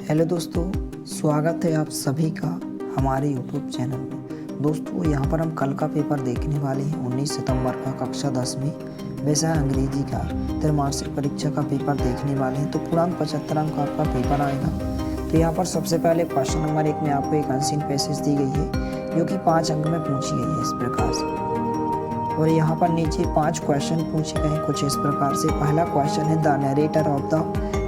Hello दोस्तों, स्वागत है आप सभी का हमारे यूट्यूब चैनल में। दोस्तों यहाँ पर हम कल का पेपर देखने वाले हैं। 19 सितंबर का कक्षा 10वीं विषय अंग्रेजी का त्रैमासिक परीक्षा का पेपर देखने वाले हैं। तो पूर्णांक 75 अंक का आपका पेपर आएगा। तो यहाँ पर सबसे पहले क्वेश्चन नंबर 1 में आपको एक अनसीन पैसेज दी गई है जो कि 5 अंक में पूछी गई है इस प्रकार से। और यहाँ पर नीचे 5 क्वेश्चन पूछे गए हैं कुछ इस प्रकार से। पहला क्वेश्चन है the narrator of the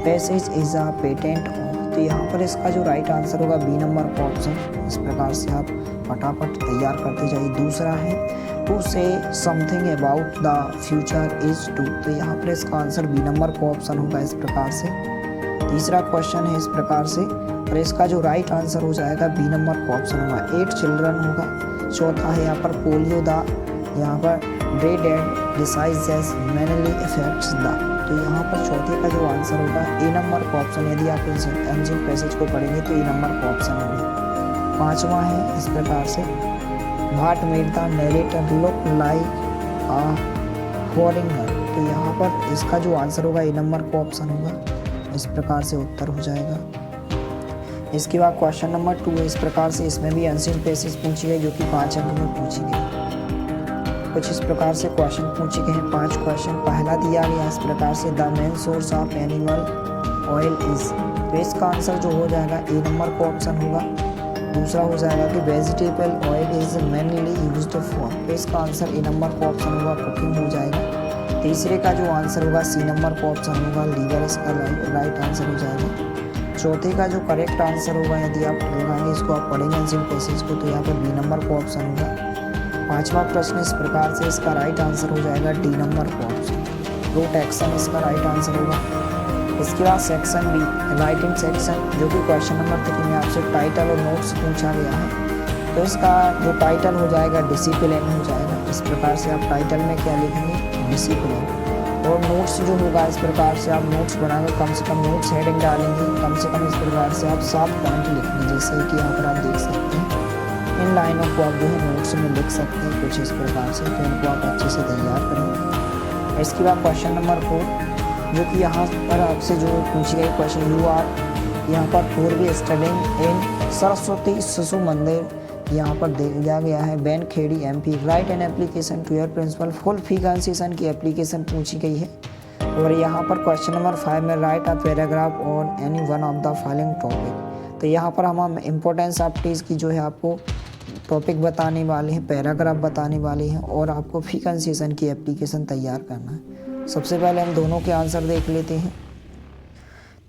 passage is a patent of. तो यहाँ पर इसका जो राइट आंसर होगा बी नंबर का ऑप्शन। इस प्रकार से आप फटाफट तैयार करते जाइए। दूसरा है to say something about the future is to. तो यहाँ पर इसका आंसर बी नंबर का ऑप्शन होगा इस प्रकार से। तीसरा क्वेश्चन है इस प्रकार से और इसका जो राइट आंसर हो जाएगा बी नंबर का ऑप्शन होगा 8 चिल्ड्रन होगा। चौथा है यहाँ पर पोलियो द, यहाँ पर dread and diseases mainly affects the. तो यहाँ पर चौथे का जो आंसर होगा ए नंबर का ऑप्शन। यदि आप एंजिन पैसेज को पढ़ेंगे तो ए नंबर का ऑप्शन होगा। पांचवा है इस प्रकार से what made the narrator look like a foreigner. तो यहाँ पर इसका जो आंसर होगा ए नंबर का ऑप्शन होगा। इस प्रकार से उत्तर हो जाएगा। इसके बाद क्वेश्चन नंबर 2 है इस प्रकार से। इसमें भी अनसीन पैसेज पूछी गई जो कि 5 अंक में पूछी गई। कुछ इस प्रकार से क्वेश्चन पूछे गए हैं 5 क्वेश्चन। पहला दिया गया इस प्रकार से the main source of animal oil is. तो इसका आंसर जो हो जाएगा ए नंबर का ऑप्शन होगा। दूसरा हो जाएगा कि vegetable oil is mainly used for. तो इसका आंसर ए नंबर का ऑप्शन होगा, कुकिंग हो जाएगा। तीसरे का जो आंसर होगा सी नंबर का ऑप्शन होगा, लीवर इसका राइट आंसर हो जाएगा। चौथे का जो करेक्ट आंसर होगा, यदि आप लगाएंगे इसको आप पढ़ेंगे एंजिन पैसेज को, तो यहाँ पर बी नंबर का ऑप्शन होगा। पांचवा प्रश्न इस प्रकार से, इसका राइट आंसर हो जाएगा डी नंबर का ऑप्शन, रूट एक्शन इसका राइट आंसर होगा। इसके बाद सेक्शन बी राइटिंग सेक्शन, जो कि क्वेश्चन नंबर 3 में आपसे टाइटल और नोट्स पूछा गया है। तो इसका जो टाइटल हो जाएगा डिसिप्लिन हो जाएगा। इस प्रकार से आप टाइटल में क्या लिखेंगे, डिसिप्लिन। और नोट्स जो होगा इस प्रकार से आप नोट्स बनाकर कम से कम नोट्स हेडिंग डालेंगे, कम से कम इस प्रकार से आप 7 पॉइंट लिखेंगे, जैसे कि यहाँ पर आप देख सकते हैं। इन लाइनों को आप जो है नोट्स में लिख सकते हैं कुछ इस प्रकार से। तो इनको आप अच्छे से तैयार करेंगे। इसके बाद क्वेश्चन नंबर 4, जो कि यहाँ पर आपसे जो पूछी गई क्वेश्चन, यू आर यहाँ पर पूर्वी स्टडिंग इन सरस्वती शिशु मंदिर यहाँ पर दिया गया है Benkhedi MP। Write an application to your principal. Full fee concession की एप्लीकेशन पूछी गई है। और यहाँ पर क्वेश्चन नंबर 5 में right a paragraph on any one of the following topic. तो यहाँ पर हम इम्पोर्टेंस ऑफ टीज की जो है आपको टॉपिक बताने वाले हैं, पैराग्राफ बताने वाले हैं और आपको फी कंसेशन की एप्लीकेशन तैयार करना है। सबसे पहले हम दोनों के आंसर देख लेते हैं।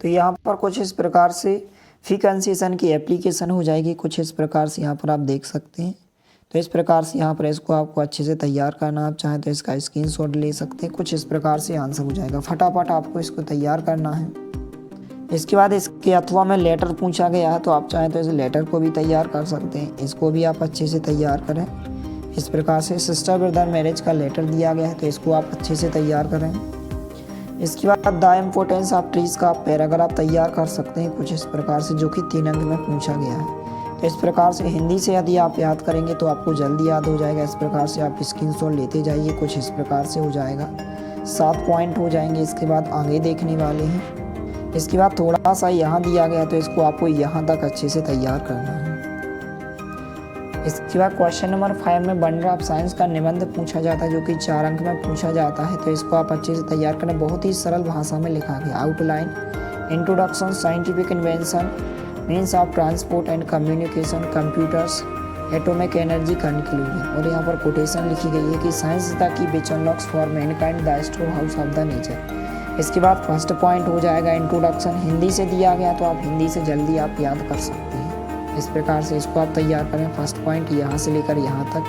तो यहाँ पर कुछ इस प्रकार से फी कंसेशन की एप्लीकेशन हो जाएगी, कुछ इस प्रकार से यहाँ पर आप देख सकते हैं। तो इस प्रकार से यहाँ पर इसको आपको अच्छे से तैयार करना, आप चाहें तो इसका स्क्रीनशॉट ले सकते हैं। कुछ इस प्रकार से आंसर हो जाएगा। फटाफट आपको इसको तैयार करना है। इसके बाद इसके अथवा में लेटर पूछा गया है, तो आप चाहें तो इस लेटर को भी तैयार कर सकते हैं। इसको भी आप अच्छे से तैयार करें। इस प्रकार से सिस्टर ब्रदर मैरिज का लेटर दिया गया है, तो इसको आप अच्छे से तैयार करें। इसके बाद द इम्पोर्टेंस ऑफ ट्रीज का आप पैराग्राफ तैयार कर सकते हैं कुछ इस प्रकार से, जो कि 3 अंक में पूछा गया है। तो इस प्रकार से हिंदी से यदि आप याद करेंगे तो आपको जल्दी याद हो जाएगा। इस प्रकार से आप स्क्रीनशॉट लेते जाइए, कुछ इस प्रकार से हो जाएगा। 7 पॉइंट हो जाएंगे। इसके बाद आगे देखने वाले हैं। इसके बाद थोड़ा सा यहाँ दिया गया, तो इसको आपको यहाँ तक अच्छे से तैयार करना है। इसके बाद क्वेश्चन नंबर 5 में वंडर ऑफ साइंस का निबंध पूछा जाता है, जो कि 4 अंक में पूछा जाता है। तो इसको आप अच्छे से तैयार करें। बहुत ही सरल भाषा में लिखा गया। Outline introduction scientific invention means of transport and communication computers atomic energy conclusion. और यहाँ पर कोटेशन लिखी गई है कि science the key which unlocks for Mankind the store house of the nature. इसके बाद फर्स्ट पॉइंट हो जाएगा इंट्रोडक्शन। हिंदी से दिया गया तो आप हिंदी से जल्दी आप याद कर सकते हैं। इस प्रकार से इसको आप तैयार करें। फर्स्ट पॉइंट यहाँ से लेकर यहाँ तक।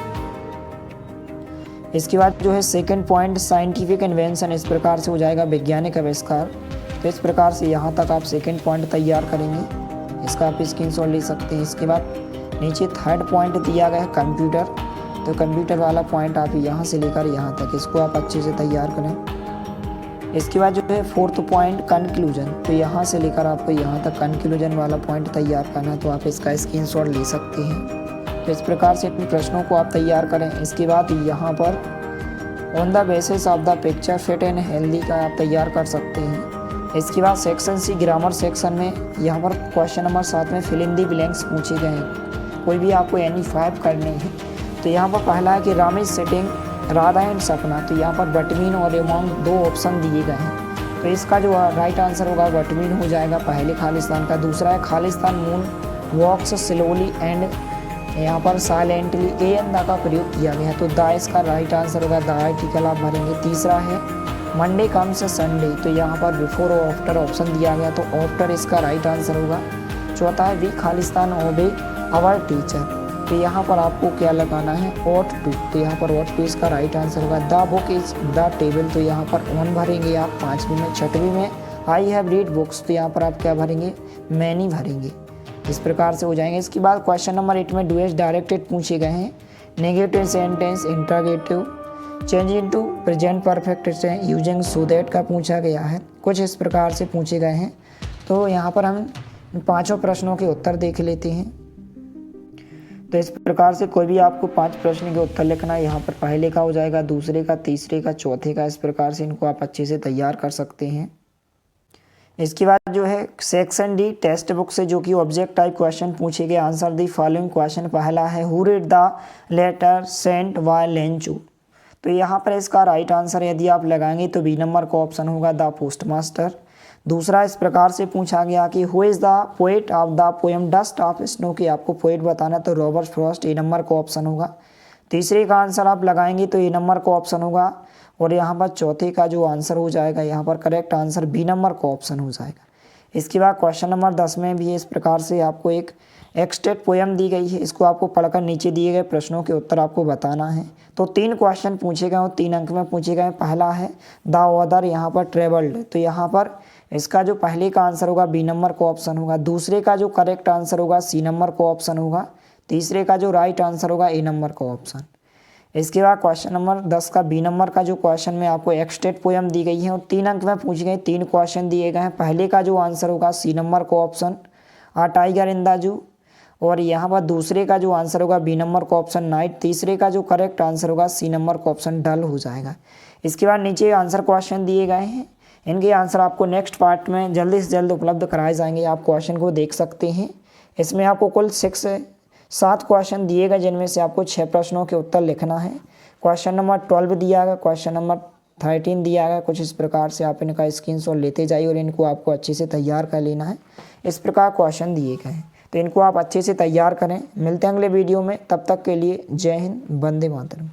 इसके बाद जो है सेकंड पॉइंट साइंटिफिक इन्वेंशन, इस प्रकार से हो जाएगा वैज्ञानिक आविष्कार। तो इस प्रकार से यहाँ तक आप सेकंड पॉइंट तैयार करेंगे। इसका आप स्क्रीनशॉट ले सकते हैं। इसके बाद नीचे थर्ड पॉइंट दिया गया है कंप्यूटर। तो कंप्यूटर वाला पॉइंट आप यहाँ से लेकर यहाँ तक, इसको आप अच्छे से तैयार करें। इसके बाद जो है फोर्थ पॉइंट कंक्लूजन। तो यहाँ से लेकर आपको यहाँ तक कंक्लूजन वाला पॉइंट तैयार करना है, तो आप इसका स्क्रीनशॉट ले सकते हैं। तो इस प्रकार से इन प्रश्नों को आप तैयार करें। इसके बाद यहाँ पर on the basis of the picture fit and healthy का आप तैयार कर सकते हैं। इसके बाद सेक्शन सी ग्रामर सेक्शन में यहाँ पर क्वेश्चन नंबर 7 में फिल इन दी ब्लैंक्स पूछे गए हैं। कोई भी आपको एनी 5 करने हैं। तो यहाँ पर पहला है कि Ram is sitting Radha and सपना। तो यहाँ पर बटवीन और अमॉन्ग 2 ऑप्शन दिए गए हैं। तो इसका जो राइट आंसर होगा बटवीन हो जाएगा पहले खालिस्तान का। दूसरा है Khalistan moon walks slowly and यहाँ पर साइलेंटली ए एन दा का प्रयोग किया गया है। तो दा इसका राइट आंसर होगा, दा आर्टिकल आप भरेंगे। तीसरा है मंडे कम्स संडे। तो यहाँ पर बिफोर और आफ्टर ऑप्शन दिया गया, तो आफ्टर इसका राइट आंसर होगा। चौथा है वी खालिस्तान ओबे आवर टीचर। तो यहाँ पर आपको क्या लगाना है, ऑट टू। तो यहाँ पर ऑट टू इसका राइट आंसर होगा। The book is the table. तो यहाँ पर ऑन भरेंगे आप 5वीं में। 6वीं में आई हैव रीड बुक्स। तो यहाँ पर आप क्या भरेंगे, मैनी भरेंगे। इस प्रकार से हो जाएंगे। इसके बाद क्वेश्चन नंबर 8 में डू एज डायरेक्टेड पूछे गए हैं। Negative sentence, interrogative, change into present perfect using so that का पूछा गया है। कुछ इस प्रकार से पूछे गए हैं। तो यहाँ पर हम 5 प्रश्नों के उत्तर देख लेते हैं। तो इस प्रकार से कोई भी आपको 5 प्रश्न के उत्तर लिखना है। यहाँ पर पहले का हो जाएगा, दूसरे का, तीसरे का, चौथे का। इस प्रकार से इनको आप अच्छे से तैयार कर सकते हैं। इसके बाद जो है सेक्शन डी टेक्स्ट बुक से जो कि ऑब्जेक्ट टाइप क्वेश्चन पूछे गए। Answer the following question. पहला है who read the letter sent by Lencho. तो यहाँ पर इसका राइट आंसर यदि आप लगाएंगे तो बी नंबर का ऑप्शन होगा, द पोस्टमास्टर। दूसरा इस प्रकार से पूछा गया कि who is the poet of the poem dust of snow. की आपको पोएट बताना, तो रॉबर्ट फ्रॉस्ट ए नंबर का ऑप्शन होगा। तीसरे का आंसर आप लगाएंगे तो ए नंबर का ऑप्शन होगा। और यहाँ पर चौथे का जो आंसर हो जाएगा, यहाँ पर करेक्ट आंसर बी नंबर का ऑप्शन हो जाएगा। इसके बाद क्वेश्चन नंबर 10 में भी इस प्रकार से आपको एक एक्सटेट पोएम दी गई है। इसको आपको पढ़कर नीचे दिए गए प्रश्नों के उत्तर आपको बताना है। तो 3 क्वेश्चन पूछे गए और 3 अंक में पूछे गए। पहला है द ऑदर यहाँ पर ट्रेवल्ड। तो यहाँ पर इसका जो पहले का आंसर होगा बी नंबर का ऑप्शन होगा। दूसरे का जो करेक्ट आंसर होगा सी नंबर का ऑप्शन होगा। तीसरे का जो राइट आंसर होगा ए नंबर का ऑप्शन। इसके बाद क्वेश्चन नंबर 10 का बी नंबर का जो क्वेश्चन में आपको एक्सटेट पोएम दी गई है और 3 अंक में पूछे गए। 3 क्वेश्चन दिए गए हैं। पहले का जो आंसर होगा सी नंबर का option a tiger in the zoo. और यहाँ पर दूसरे का जो आंसर होगा बी नंबर का ऑप्शन नाइट। तीसरे का जो करेक्ट आंसर होगा सी नंबर का ऑप्शन डल हो जाएगा। इसके बाद नीचे आंसर क्वेश्चन दिए गए हैं। इनके आंसर आपको नेक्स्ट पार्ट में जल्दी से जल्द उपलब्ध कराए जाएंगे। आप क्वेश्चन को देख सकते हैं। इसमें आपको कुल 7 क्वेश्चन दिए गए, जिनमें से आपको 6 प्रश्नों के उत्तर लिखना है। क्वेश्चन नंबर 12 दिया गया, क्वेश्चन नंबर 13 दिया गया। कुछ इस प्रकार से आप इनका स्क्रीनशॉट लेते जाइए और इनको आपको अच्छे से तैयार कर लेना है। इस प्रकार क्वेश्चन दिए गए हैं, तो इनको आप अच्छे से तैयार करें। मिलते हैं अगले वीडियो में, तब तक के लिए जय हिंद, वंदे मातरम।